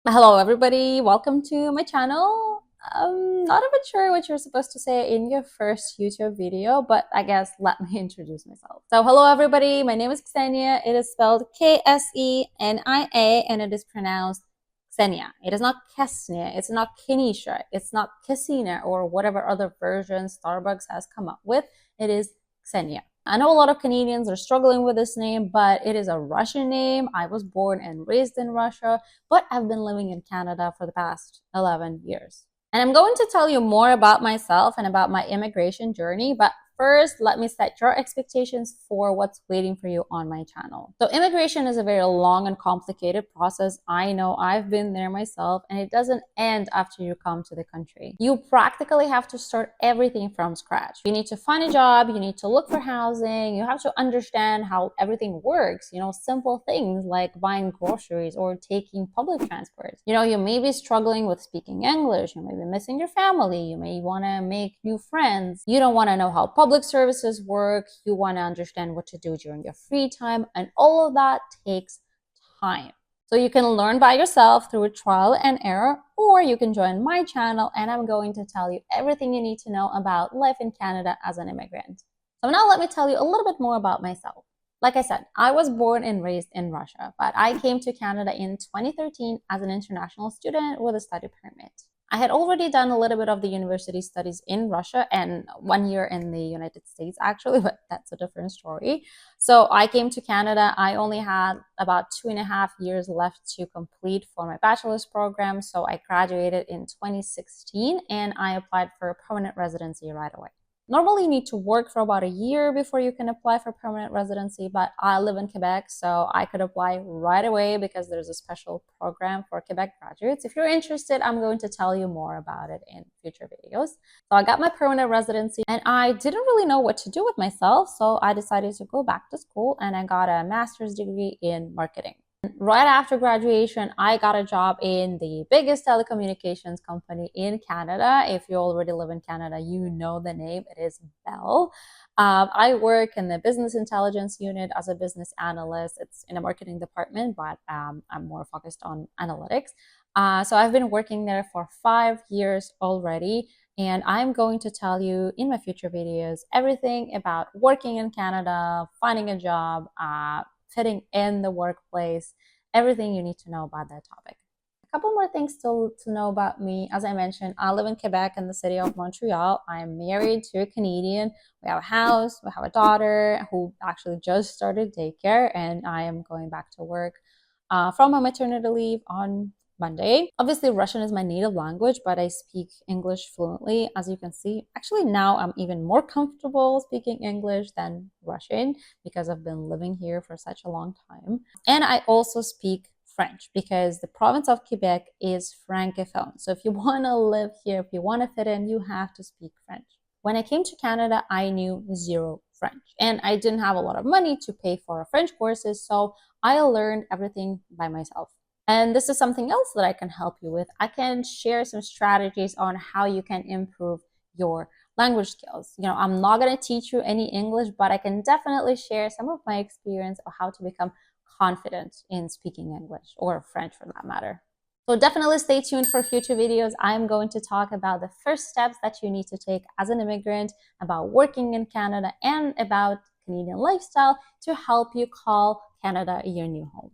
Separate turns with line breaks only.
Hello, everybody. Welcome to my channel. I'm not even sure what you're supposed to say in your first YouTube video, but I guess let me introduce myself. So, hello, everybody. My name is Ksenia. It is spelled Ksenia, and it is pronounced Ksenia. It is not Kesnia. It's not Kenisha. It's not Kesina or whatever other version Starbucks has come up with. It is Ksenia. I know a lot of Canadians are struggling with this name, but it is a Russian name. I was born and raised in Russia, but I've been living in Canada for the past 11 years. And I'm going to tell you more about myself and about my immigration journey, but first, let me set your expectations for what's waiting for you on my channel. So immigration is a very long and complicated process. I know I've been there myself, and it doesn't end after you come to the country. You practically have to start everything from scratch. You need to find a job, you need to look for housing, you have to understand how everything works, simple things like buying groceries or taking public transport. You may be struggling with speaking English, you may be missing your family, you may want to make new friends, you don't want to know how public services work, you want to understand what to do during your free time, and all of that takes time. So you can learn by yourself through trial and error, or you can join my channel and I'm going to tell you everything you need to know about life in Canada as an immigrant. So now let me tell you a little bit more about myself. Like I said, I was born and raised in Russia, but I came to Canada in 2013 as an international student with a study permit. I had already done a little bit of the university studies in Russia and 1 year in the United States, actually, but that's a different story. So I came to Canada. I only had about 2.5 years left to complete for my bachelor's program. So I graduated in 2016 and I applied for a permanent residency right away. Normally, you need to work for about a year before you can apply for permanent residency, but I live in Quebec, so I could apply right away because there's a special program for Quebec graduates. If you're interested, I'm going to tell you more about it in future videos. So I got my permanent residency and I didn't really know what to do with myself, so I decided to go back to school and I got a master's degree in marketing. Right after graduation, I got a job in the biggest telecommunications company in Canada. If you already live in Canada, you know the name. It is Bell. I work in the business intelligence unit as a business analyst. It's in a marketing department, but I'm more focused on analytics. So I've been working there for 5 years already. And I'm going to tell you in my future videos everything about working in Canada, finding a job, fitting in the workplace, everything you need to know about that topic. A couple more things to know about me. As I mentioned, I live in Quebec in the city of Montreal. I'm married to a Canadian. We have a house, we have a daughter who actually just started daycare, and I am going back to work from my maternity leave on Monday. Obviously, Russian is my native language, but I speak English fluently, as you can see. Actually, now I'm even more comfortable speaking English than Russian because I've been living here for such a long time. And I also speak French because the province of Quebec is francophone. So if you want to live here, if you want to fit in, you have to speak French. When I came to Canada, I knew zero French and I didn't have a lot of money to pay for French courses, so I learned everything by myself. And this is something else that I can help you with. I can share some strategies on how you can improve your language skills. I'm not going to teach you any English, but I can definitely share some of my experience of how to become confident in speaking English or French for that matter. So definitely stay tuned for future videos. I'm going to talk about the first steps that you need to take as an immigrant, about working in Canada, and about Canadian lifestyle to help you call Canada your new home.